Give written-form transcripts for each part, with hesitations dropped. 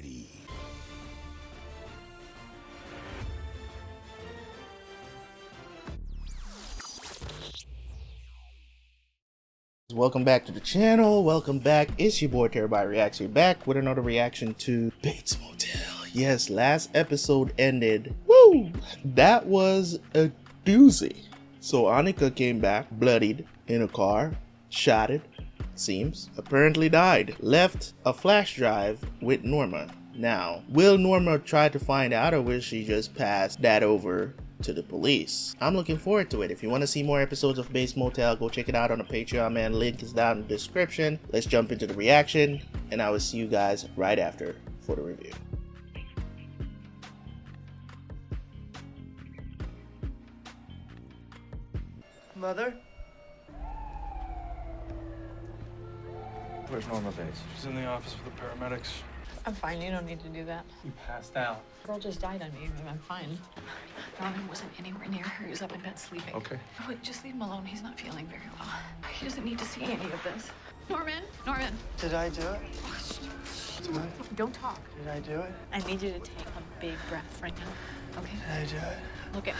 ready. Welcome back to the channel. Welcome back. It's your boy Terabyt Reacts here, back with another reaction to Bates Motel. Yes, last episode ended. Woo! That was a doozy. So Annika came back bloodied in a car, shot it, seems, apparently died, left a flash drive with Norma. Now, will Norma try to find out, or will she just pass that over to the police? I'm looking forward to it. If you want to see more episodes of Bates Motel, go check it out on the Patreon, man. Link is down in the description. Let's jump into the reaction, and I will see you guys right after for the review. Mother? Where's Norma Bates? She's in the office with the paramedics. I'm fine. You don't need to do that. You passed out. Girl just died on me. I'm fine. Norman wasn't anywhere near her. He was up in bed sleeping. Okay. Oh, wait, just leave him alone. He's not feeling very well. He doesn't need to see any of this. Norman! Norman! Did I do it? Oh, don't talk. Did I do it? I need you to take a big breath right now. Okay? Did I do it? Look at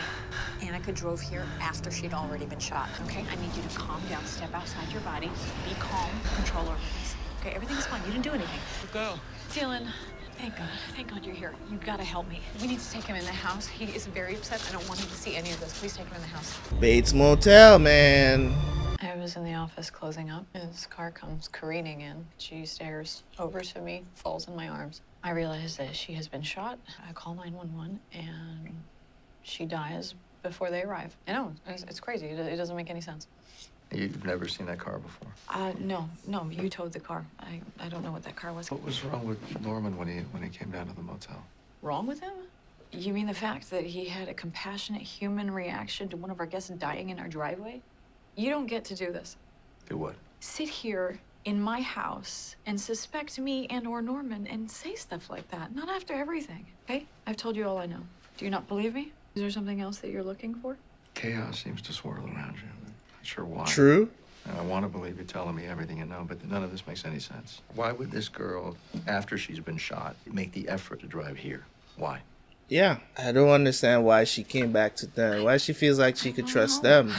me. Annika drove here after she'd already been shot, okay? I need you to calm down. Step outside your body. Be calm. Control over this. Okay, everything's fine. You didn't do anything. Go. Dylan, thank God. Thank God you're here. You've got to help me. We need to take him in the house. He is very upset. I don't want him to see any of this. Please take him in the house. Bates Motel, man. I was in the office closing up. His car comes careening in. She stares over to me, falls in my arms. I realize that she has been shot. I call 911, and she dies before they arrive. I know, it's crazy. It doesn't make any sense. You've never seen that car before? No, you towed the car. I don't know what that car was. What was wrong with Norman when he came down to the motel? Wrong with him? You mean the fact that he had a compassionate human reaction to one of our guests dying in our driveway? You don't get to do this. Do what? Sit here in my house and suspect me and or Norman and say stuff like that. Not after everything, okay? I've told you all I know. Do you not believe me? Is there something else that you're looking for? Chaos seems to swirl around you. Not sure why. True. And I want to believe you're telling me everything you know, but none of this makes any sense. Why would this girl, after she's been shot, make the effort to drive here? Why? Yeah, I don't understand why she came back to them. Why she feels like she could trust them.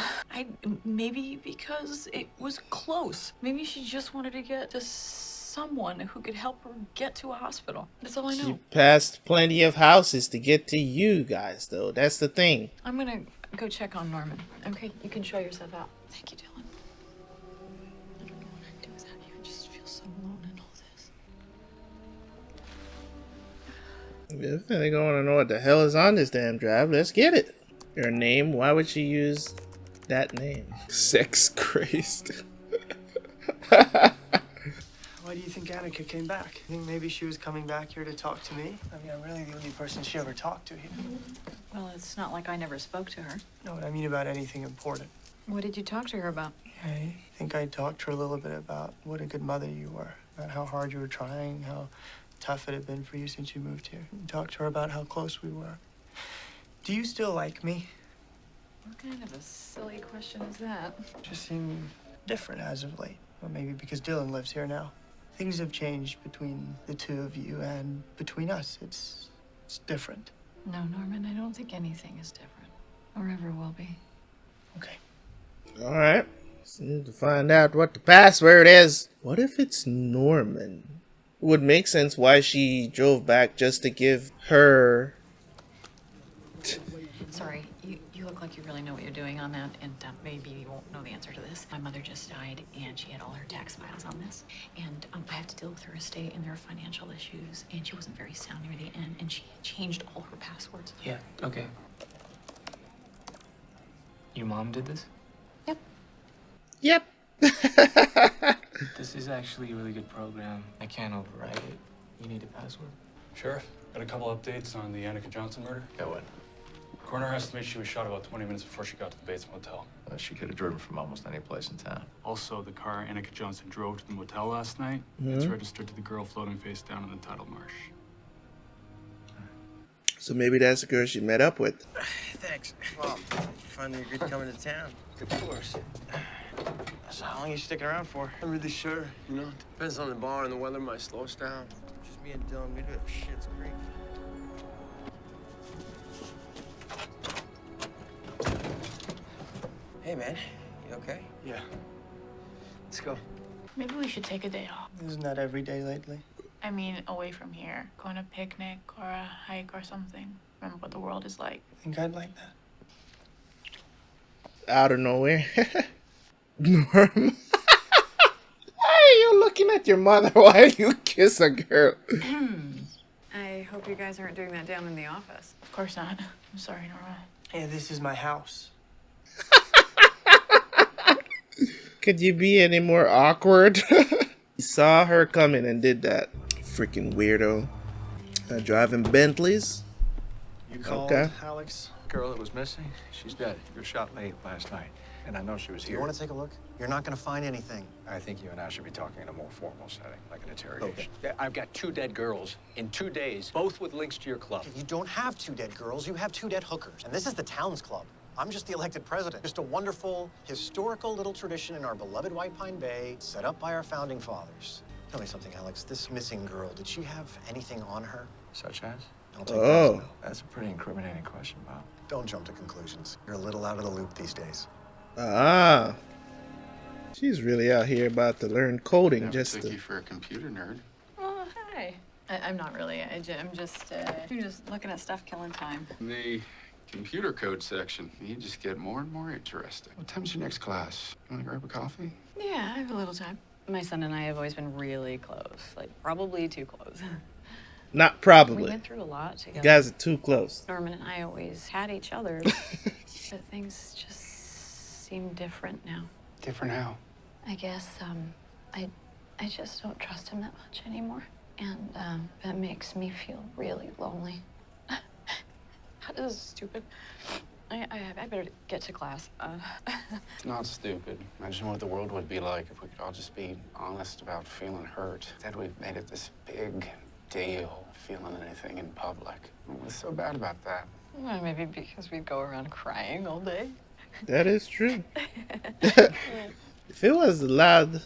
Maybe because it was close. Maybe she just wanted to get to someone who could help her get to a hospital. That's all I know. She passed plenty of houses to get to you guys, though. That's the thing. I'm gonna go check on Norman. Okay, you can show yourself out. Thank you, Dylan. I don't know what I'd do without you. I just feel so alone in all this. If they're gonna know what the hell is on this damn drive, let's get it. Her name, why would she use that name? Sex crazed. Why do you think Annika came back? You think maybe she was coming back here to talk to me? I mean, I'm really the only person she ever talked to here. Well, it's not like I never spoke to her. No, what I mean about anything important. What did you talk to her about? I think I talked to her a little bit about what a good mother you were, about how hard you were trying, how tough it had been for you since you moved here. I talked to her about how close we were. Do you still like me? What kind of a silly question is that? Just seem different as of late. Or maybe because Dylan lives here now. Things have changed between the two of you and between us. It's different. No, Norman, I don't think anything is different. Or ever will be. Okay. Alright. Just need to find out what the password is. What if it's Norman? It would make sense why she drove back just to give her... Sorry, you look like you really know what you're doing on that, and maybe you won't know the answer to this. My mother just died, and she had all her tax files on this. And I have to deal with her estate, and there are financial issues, and she wasn't very sound near the end, and she changed all her passwords. Yeah, okay. Your mom did this? Yep. Yep. This is actually a really good program. I can't override it. You need a password? Sheriff, got a couple updates on the Annika Johnson murder. Got what? Coroner estimates she was shot about 20 minutes before she got to the Bates Motel. She could have driven from almost any place in town. Also, the car Annika Johnson drove to the motel last night, it's registered to the girl floating face down in the tidal marsh. So maybe that's the girl she met up with. Thanks. Well, finally agreed to come into town. Of course. So how long are you sticking around for? I'm really sure, you know. Depends on the bar and the weather might slow us down. Just Me and Dylan, we do it Shit's Creek. Hey, man. You okay? Yeah. Let's go. Maybe we should take a day off. Isn't that every day lately? I mean, away from here. Go on a picnic or a hike or something. Remember what the world is like. I think I'd like that. Out of nowhere. Norma. Why are you looking at your mother while you kiss a girl? I hope you guys aren't doing that down in the office. Of course not. I'm sorry, Norma. Hey, this is my house. Could you be any more awkward? He saw her coming and did that. Freaking weirdo. Driving Bentleys. You called, Okay. Alex? Girl that was missing, she's dead. You were shot late last night. And I know she was Do here. you want to take a look? You're not going to find anything. I think you and I should be talking in a more formal setting, like an interrogation. Yeah, I've got 2 dead girls in 2 days, both with links to your club. You don't have 2 dead girls, you have 2 dead hookers. And this is the town's club. I'm just the elected president. Just a wonderful, historical little tradition in our beloved White Pine Bay, set up by our founding fathers. Tell me something, Alex. This missing girl, did she have anything on her? Such as? I'll take that as Oh. no. That's a pretty incriminating question, Bob. Don't jump to conclusions. You're a little out of the loop these days. Ah. She's really out here about to learn coding Never just took to... you for a computer nerd. Oh, hi. I'm not really. I'm just looking at stuff, killing time. In the computer code section, you just get more and more interesting. What time's your next class? You want to grab a coffee? Yeah, I have a little time. My son and I have always been really close. Like, probably too close. Not We probably. went through a lot You together. guys are too close. Norman and I always had each other, but things just seem different now. Different how? I guess, I just don't trust him that much anymore. And, that makes me feel really lonely. This is stupid. I better get to class. It's not stupid. Imagine what the world would be like if we could all just be honest about feeling hurt. Instead, we've made it this big deal, feeling anything in public. What's so bad about that? Well, maybe because we go around crying all day. That is true. If it was allowed,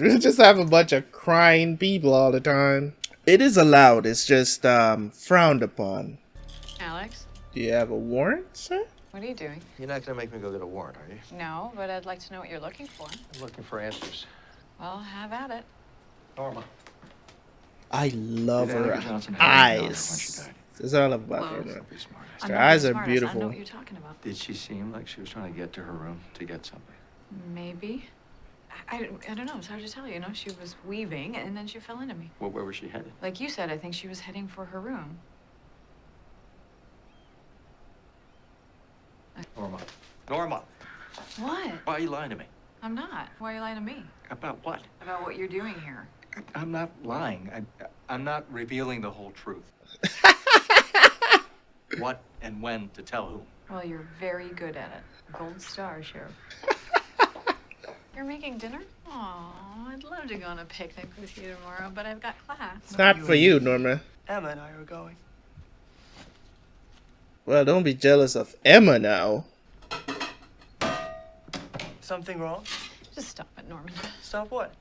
we'd just have a bunch of crying people all the time. It is allowed. It's just frowned upon. Alex, Do you have a warrant, sir? what are you doing? You're not gonna make me go get a warrant, are you? No, but I'd like to know what you're looking for. I'm looking for answers. Well, have at it. Norma. I love Did her Annika Johnson have any daughter when she eyes. died? That's all I love about her. Close. man. Don't be smart. I'm Her not eyes the are smartest. I beautiful. know what you're talking about. Did she seem like she was trying to get to her room to get something? Maybe. I don't know. It's hard to tell. You know, she was weaving, and then she fell into me. Well, where was she headed? Like you said, I think she was heading for her room. Norma. Norma! What? Why are you lying to me? I'm not. Why are you lying to me? About what? About what you're doing here. I'm not lying. I'm not revealing the whole truth. What and when to tell whom? Well, you're very good at it. Gold star, Sheriff. You're making dinner? Aw, I'd love to go on a picnic with you tomorrow, but I've got class. It's not for you, Norma. Emma and I are going. Well, don't be jealous of Emma now. Something wrong? Just stop it, Norman. Stop what?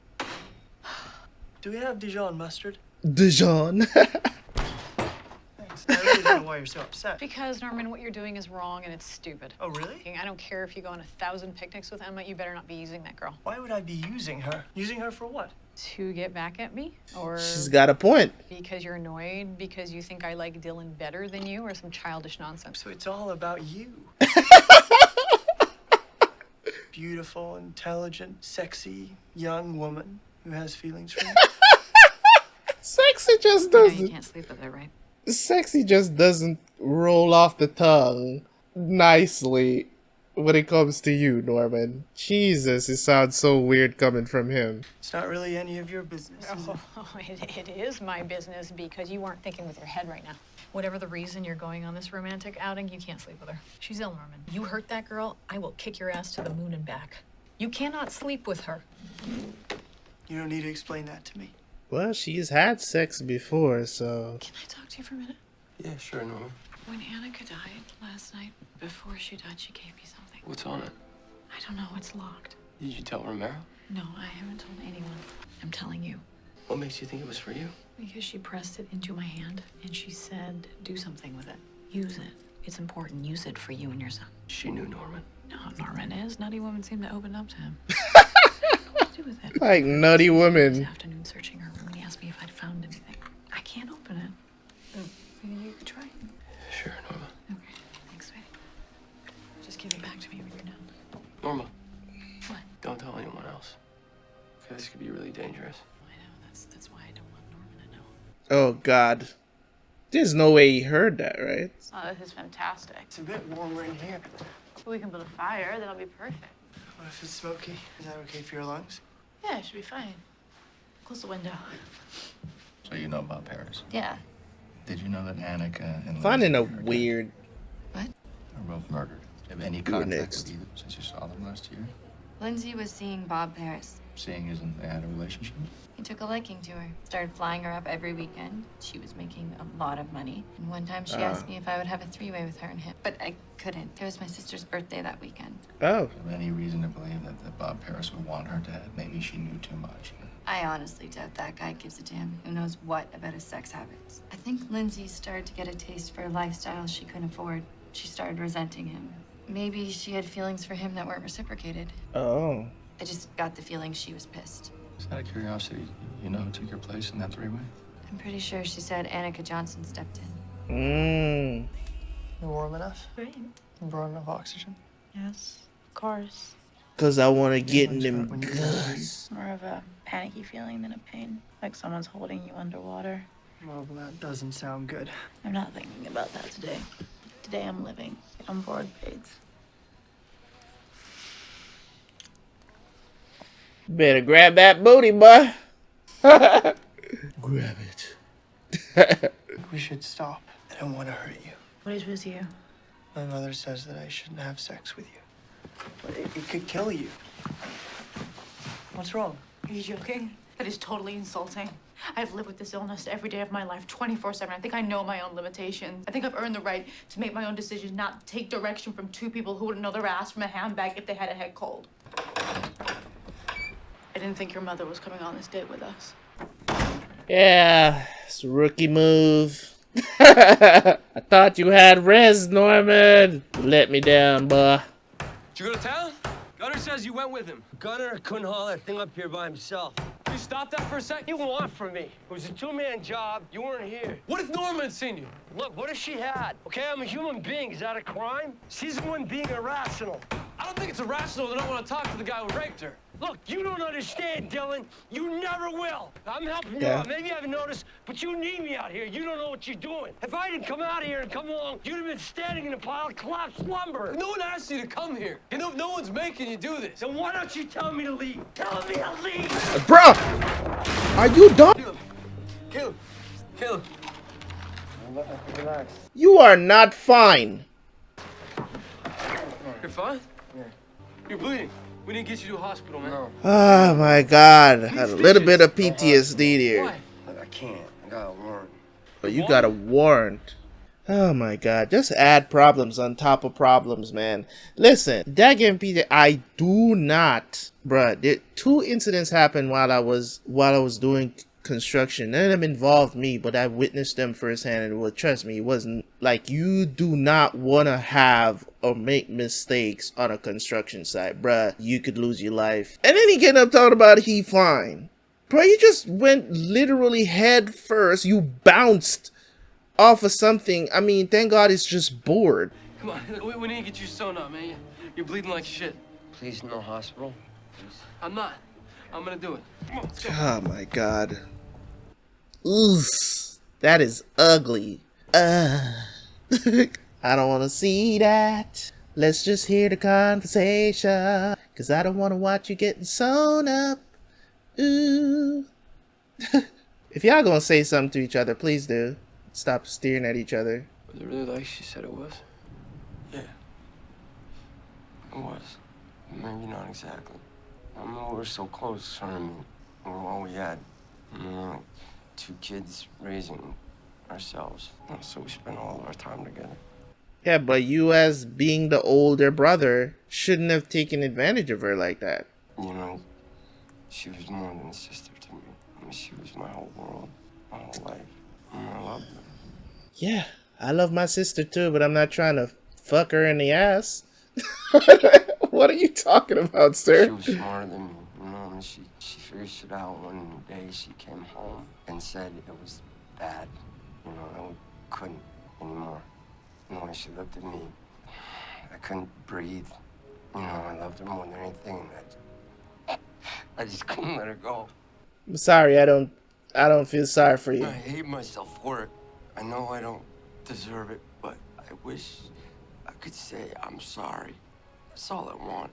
Do we have Dijon mustard? Dijon. Thanks. I really don't know why you're so upset. Because, Norman, what you're doing is wrong and it's stupid. Oh, really? I don't care if you go on 1,000 picnics with Emma, you better not be using that girl. Why would I be using her? Using her for what? To get back at me? Or She's got a point. because you're annoyed? Because you think I like Dylan better than you? Or some childish nonsense? So it's all about you. Beautiful, intelligent, sexy, young woman who has feelings for me. Sexy just You know you doesn't. can't sleep with her, right? Sexy just doesn't roll off the tongue nicely when it comes to you, Norman. Jesus, it sounds so weird coming from him. It's not really any of your business, is it? Oh, it is my business because you aren't thinking with your head right now. Whatever the reason you're going on this romantic outing, you can't sleep with her. She's ill, Norman. You hurt that girl, I will kick your ass to the moon and back. You cannot sleep with her. You don't need to explain that to me. Well, she's had sex before, so... Can I talk to you for a minute? Yeah, sure, Norma. When Annika died last night, before she died, she gave me something. What's on it? I don't know, it's locked. Did you tell Romero? No, I haven't told anyone. I'm telling you. What makes you think it was for you? Because she pressed it into my hand and she said, do something with it. Use it. It's important. Use it for you and your son. She knew Norman. No, Norman is. Nutty women seem to open up to him. What to do with it? Like nutty This women. afternoon searching her room and he asked me if I'd found anything. I can't open it. Maybe you could try. Sure, Norma. Okay. Thanks, sweetie. Just give it back to me when you're done. Norma. What? Don't tell anyone else. Okay, this could be really dangerous. I know. That's why I don't want Norman to know. Oh God. There's no way he heard that, right? Oh, this is fantastic. It's a bit warmer in here. We can build a fire. That'll be perfect. What if it's smoky? Is that okay for your lungs? Yeah, it should be fine. Close the window. So you know about Paris? Yeah. Did you know that Annika and Finding a Lindsay are weird. dead? Are both murdered? Have any Who contact next? with either since you saw them last year? Lindsay was seeing Bob Paris. Seeing as in they had a relationship? He took a liking to her. Started flying her up every weekend. She was making a lot of money. And one time she asked me if I would have a three-way with her and him. But I couldn't. It was my sister's birthday that weekend. Oh. Do you have any reason to believe that Bob Paris would want her dead? Maybe she knew too much. I honestly doubt that guy gives a damn. Who knows what about his sex habits. I think Lindsay started to get a taste for a lifestyle she couldn't afford. She started resenting him. Maybe she had feelings for him that weren't reciprocated. Oh. I just got the feeling she was pissed. Just out of curiosity, you know who took your place in that three-way? I'm pretty sure she said Annika Johnson stepped in. Mmm. You warm enough? Great. You brought enough oxygen? Yes, of course. Cause I wanna get in When them you guts. More of a panicky feeling than a pain. Like someone's holding you underwater. Well, that doesn't sound good. I'm not thinking about that today. Today I'm living. I'm bored, Bates. Better grab that booty, boy. Grab it. We should stop. I don't want to hurt you. What is with you? My mother says that I shouldn't have sex with you. But it could kill you. What's wrong? Are you joking? That is totally insulting. I've lived with this illness every day of my life, 24/7. I think I know my own limitations. I think I've earned the right to make my own decisions, not take direction from two people who wouldn't know their ass from a handbag if they had a head cold. I didn't think your mother was coming on this date with us. Yeah, it's a rookie move. I thought you had res, Norman. You let me down, boy. Did you go to town? Gunner says you went with him. Gunner couldn't haul that thing up here by himself. Can you stop that for a sec? You want from me? It was a two-man job. You weren't here. What if Norma had seen you? Look, what if she had? Okay, I'm a human being. Is that a crime? She's the one being irrational. I don't think it's irrational that I want to talk to the guy who raped her. Look, you don't understand, Dylan. You never will. I'm helping you Yeah. out. Maybe you haven't noticed, but you need me out here. You don't know what you're doing. If I didn't come out here and come along, you'd have been standing in a pile of collapsed lumber. No one asked you to come here. You know, no one's making you do this. Then why don't you tell me to leave? Tell me to leave! Bruh! Are you done? Kill him. Kill him. Kill him. Relax. You are not fine. You're fine? Yeah. You're bleeding. We need to get you to a hospital, man. No. Oh my God. I had a little bit of PTSD there. Why? I can't. I got a warrant. Oh, you got a warrant. Oh my God. Just add problems on top of problems, man. Listen, that game PTSD, I do not, bruh. Two incidents happened while I was doing construction. None of them involved me, but I witnessed them firsthand, and well, trust me, it wasn't like you do not want to have or make mistakes on a construction site, bruh. You could lose your life. And then he getting up talking about he fine. Bro, you just went literally head first. You bounced off of something. I mean, thank God it's just bored. Come on, we need to get you sewn up, man. You're bleeding like shit. Please, no hospital. Please. I'm not. I'm gonna do it. Come on, let's go. Oh my God. Oof. That is ugly. I don't want to see that. Let's just hear the conversation. Cause I don't want to watch you getting sewn up. Ooh. If y'all gonna say something to each other, please do. Stop staring at each other. Was it really like she said it was? Yeah. It was. Maybe not exactly. I mean, we were so close. I mean, we were all we had. You know, like 2 kids raising ourselves. So we spent all of our time together. Yeah, but you as being the older brother shouldn't have taken advantage of her like that. You know, she was more than a sister to me. I mean, she was my whole world. my whole life. I love them. Yeah, I love my sister too, but I'm not trying to fuck her in the ass. What are you talking about, sir? She was smarter than me, you know, and she figured shit out one day. She came home and said it was bad, you know, and we couldn't anymore. And when she looked at me, I couldn't breathe. You know, I loved her more than anything. I just couldn't let her go. I'm sorry, I don't feel sorry for you. I hate myself for it. I know I don't deserve it, but I wish I could say I'm sorry. That's all I want.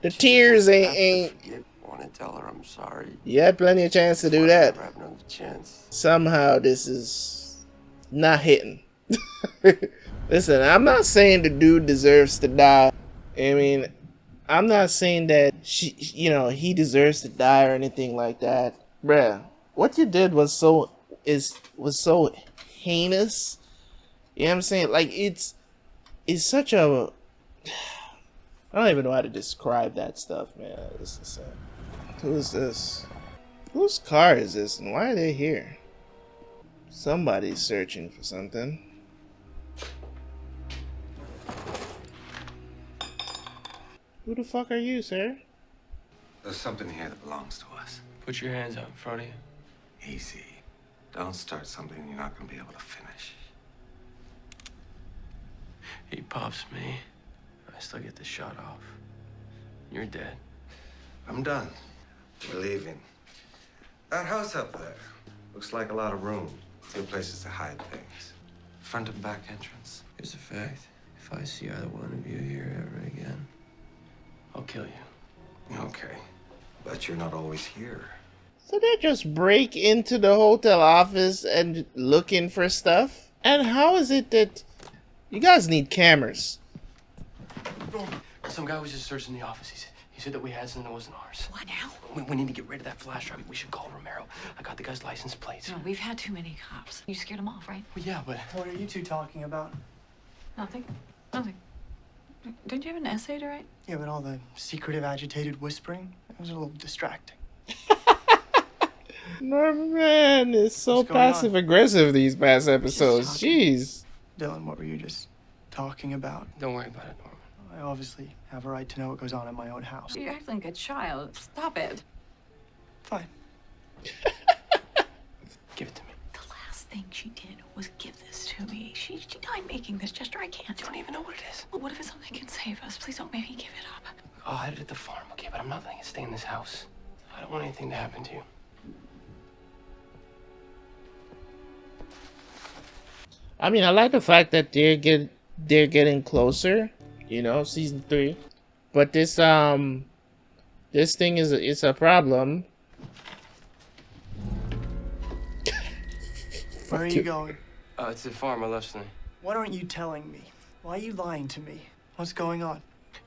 The tears ain't. I want to tell her I'm sorry. You had plenty of chance to do that. Never have another chance. Somehow this is not hitting. Listen, I'm not saying the dude deserves to die. I mean, I'm not saying that he deserves to die or anything like that. Bruh, what you did was so heinous. You know what I'm saying? Like it's such a, I don't even know how to describe that stuff, man. It's insane. Who is this? Whose car is this and why are they here? Somebody's searching for something. Who the fuck are you, sir? There's something here that belongs to us. Put your hands up in front of you. Easy. Don't start something you're not gonna be able to finish. He pops me. I still get the shot off. You're dead. I'm done. We're leaving. That house up there looks like a lot of room. Good places to hide things. Front and back entrance. Here's the fact. If I see either one of you here ever again, I'll kill you. Okay. But you're not always here. So they just break into the hotel office and looking for stuff? And how is it that you guys need cameras? Some guy was just searching the office. He said that we had something that wasn't ours. What now? We need to get rid of that flash drive. We should call Romero. I got the guy's license plates. No, we've had too many cops. You scared them off, right? Well, yeah, but... What are you two talking about? Nothing. Nothing. Didn't you have an essay to write? Yeah, but all the secretive, agitated whispering, it was a little distracting. Norma, man, is so passive-aggressive these past episodes. Jeez. Dylan, what were you just talking about? Don't worry about it, Norma. I obviously have a right to know what goes on in my own house. You're acting like a child. Stop it. Fine. Give it to me. The last thing she did was give this to me. She died making this gesture. I can't. You don't even know what it is. Well, what if it's something that can save us? Please don't make me give it up. I'll hide it at the farm, okay? But I'm not letting it stay in this house. I don't want anything to happen to you. I mean, I like the fact that they're getting closer, you know, season 3. But this thing is a problem. Where are you going? It's the farm. I left something. What aren't you telling me? Why are you lying to me? What's going on?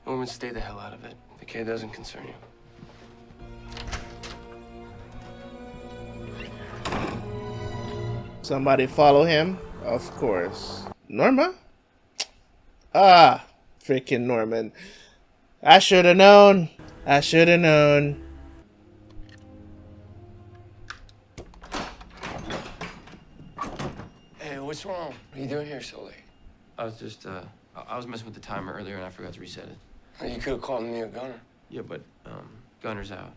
Norman, stay the hell out of it. The kid doesn't concern you. Somebody follow him? Of course. Norma? Ah, freaking Norman. I should have known. I should have known. Hey, what's wrong? What are you doing here so late? I was just, I was messing with the timer earlier and I forgot to reset it. You could have called me a gunner. Yeah, but, Gunner's out.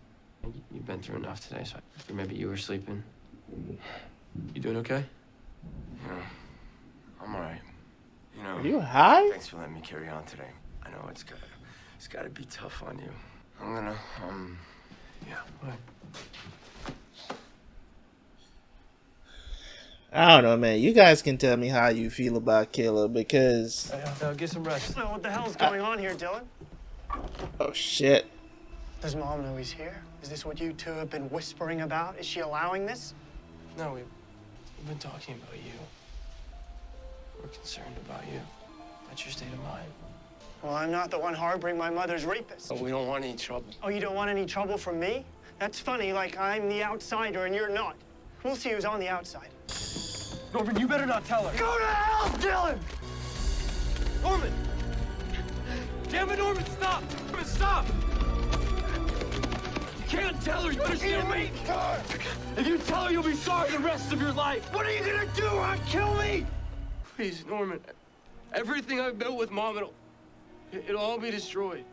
You've been through enough today, so or maybe you were sleeping. You doing okay? Yeah, I'm all right. You know, Are you high? thanks for letting me carry on today. I know it's gotta be tough on you. I'm gonna, yeah. What? I don't know, man. You guys can tell me how you feel about Killer because... Get some rest. What the hell's going on here, Dylan? Oh, shit. Does Mom know he's here? Is this what you two have been whispering about? Is she allowing this? No, we've been talking about you. We're concerned about you. That's your state of mind. Well, I'm not the one harboring my mother's rapist. Oh, we don't want any trouble. Oh, you don't want any trouble from me? That's funny, like I'm the outsider and you're not. We'll see who's on the outside. Norman, you better not tell her. Go to hell, Dylan! Norman! Damn it, Norman, stop! Norman, stop! can't tell her, you understand me? If you tell her, you'll be sorry the rest of your life. What are you gonna do, huh? Kill me? Please, Norman. Everything I've built with Mom, it'll all be destroyed.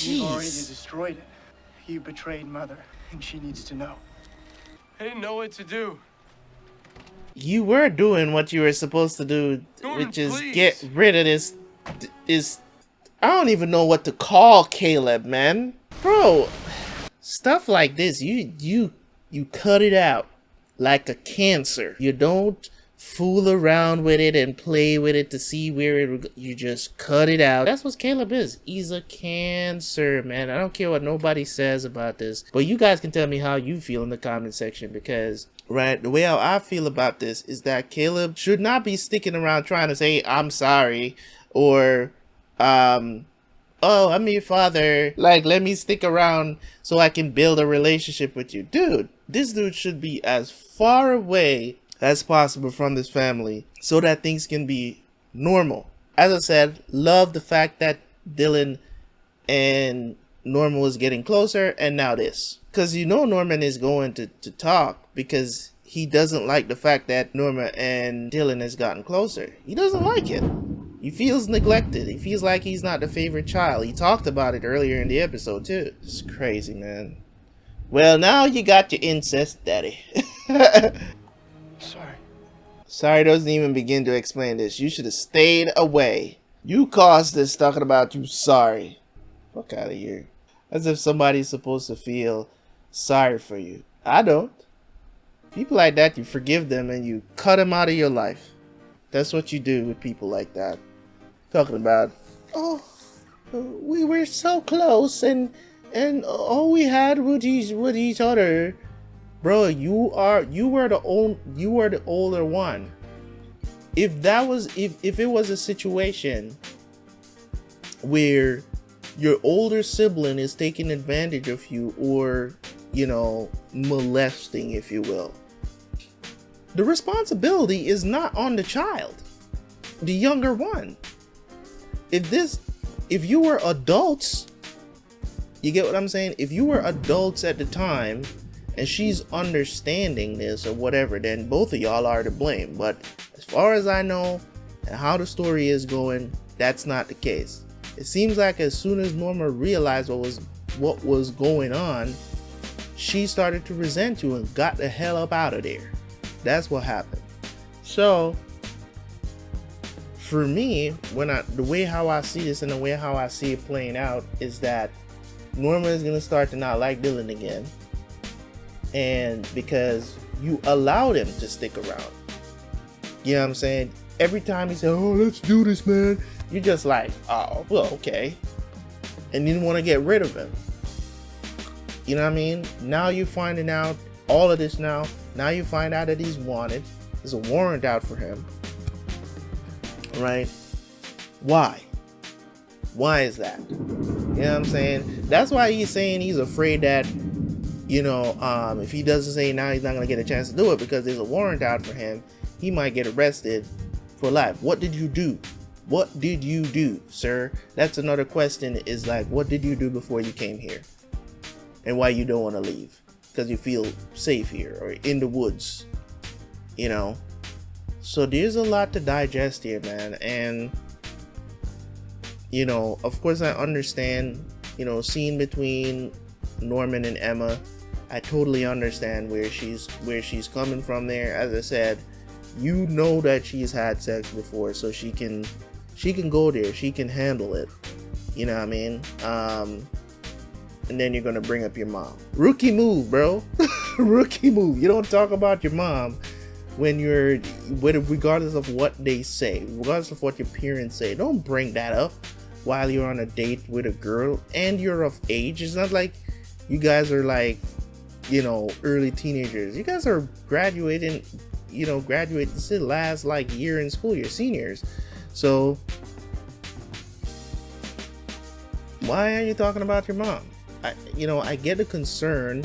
You've already Jeez. destroyed it. You betrayed Mother, and she needs to know. I didn't know what to do. You were doing what you were supposed to do, Norman, which is please. get rid of this. I don't even know what to call Caleb, man. Bro, stuff like this, you cut it out like a cancer. You don't fool around with it and play with it to see where it, you just cut it out. That's what Caleb is. He's a cancer, man. I don't care what nobody says about this, but you guys can tell me how you feel in the comment section, because right, the way how I feel about this is that Caleb should not be sticking around trying to say I'm sorry, or oh, I'm your father, like, let me stick around so I can build a relationship with you. Dude, this dude should be as far away as possible from this family so that things can be normal. As I said, love the fact that Dylan and Norma was getting closer, and now this. Because you know Norman is going to talk, because he doesn't like the fact that Norma and Dylan has gotten closer. He doesn't like it. He feels neglected. He feels like he's not the favorite child. He talked about it earlier in the episode too. It's crazy, man. Well, now you got your incest daddy. Sorry. Sorry doesn't even begin to explain this. You should have stayed away. You caused this talking about you sorry. Fuck out of here. As if somebody's supposed to feel sorry for you. I don't. People like that, you forgive them and you cut them out of your life. That's what you do with people like that. Talking about, oh, we were so close and all we had was each other. Bro, you were the older one. If it was a situation where your older sibling is taking advantage of you, or, you know, molesting, if you will, the responsibility is not on the child, the younger one. If you were adults, you get what I'm saying? If you were adults at the time and she's understanding this or whatever, then both of y'all are to blame. But as far as I know and how the story is going, that's not the case. It seems like as soon as Norma realized what was going on, she started to resent you and got the hell up out of there. That's what happened. So for me, the way how I see this and the way how I see it playing out is that Norma is gonna start to not like Dylan again, and because you allowed him to stick around. You know what I'm saying? Every time he said, "Oh, let's do this, man," you're just like, "Oh, well, okay," and you didn't want to get rid of him. You know what I mean? Now you're finding out all of this now. Now you find out that he's wanted. There's a warrant out for him. Right? Why? Why is that? You know what I'm saying? That's why he's saying he's afraid that, you know, if he doesn't say now, he's not going to get a chance to do it, because there's a warrant out for him. He might get arrested for life. What did you do? What did you do, sir? That's another question, is like, what did you do before you came here? And why you don't want to leave? Because you feel safe here or in the woods, you know? So there's a lot to digest here, man. And, you know, of course I understand, you know, scene between Norman and Emma. I totally understand where she's coming from there. As I said, you know that she's had sex before, so she can go there, she can handle it. You know what I mean? And then you're gonna bring up your mom. Rookie move, bro. Rookie move. You don't talk about your mom regardless of what they say, regardless of what your parents say. Don't bring that up while you're on a date with a girl and you're of age. It's not like you guys are like, you know, early teenagers. You guys are graduating. This is the last like year in school, you're seniors. So why are you talking about your mom? I get the concern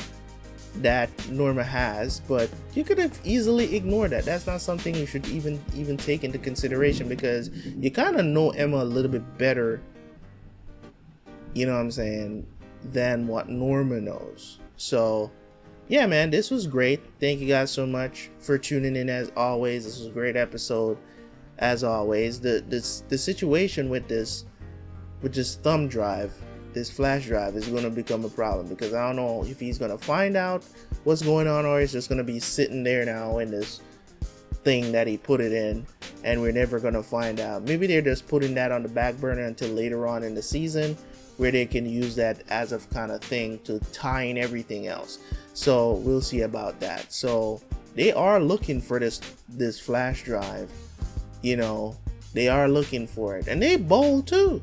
that Norma has, but you could have easily ignored that. That's not something you should even take into consideration, because you kind of know Emma a little bit better, you know what I'm saying, than what Norma knows. So yeah, man, this was great. Thank you guys so much for tuning in as always. This was a great episode as always. The situation with this thumb drive, this flash drive, is going to become a problem, because I don't know if he's going to find out what's going on, or it's just going to be sitting there now in this thing that he put it in, and we're never going to find out. Maybe they're just putting that on the back burner until later on in the season, where they can use that as a kind of thing to tie in everything else. So we'll see about that. So they are looking for this flash drive, you know, they are looking for it, and they bold too.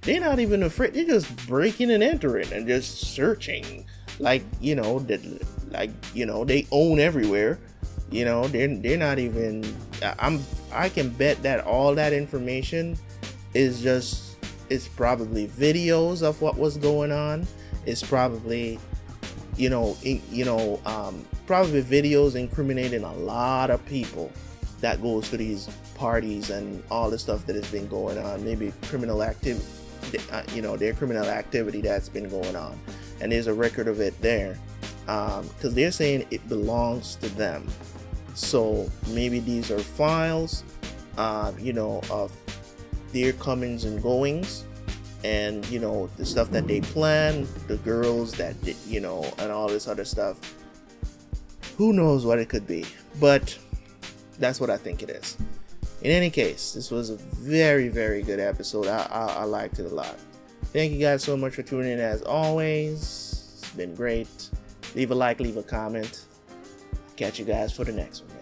They're not even afraid. They're just breaking and entering and just searching, like, you know, they own everywhere. You know, they're not even. I can bet that all that information is just. It's probably videos of what was going on. It's probably, probably videos incriminating a lot of people that goes to these parties and all the stuff that has been going on. Maybe criminal activity. Their criminal activity that's been going on, and there's a record of it there, because they're saying it belongs to them. So maybe these are files, of their comings and goings, and the stuff that they plan, the girls that and all this other stuff. Who knows what it could be, but that's what I think it is. In any case, this was a very, very good episode. I liked it a lot. Thank you guys so much for tuning in as always. It's been great. Leave a like, leave a comment. Catch you guys for the next one.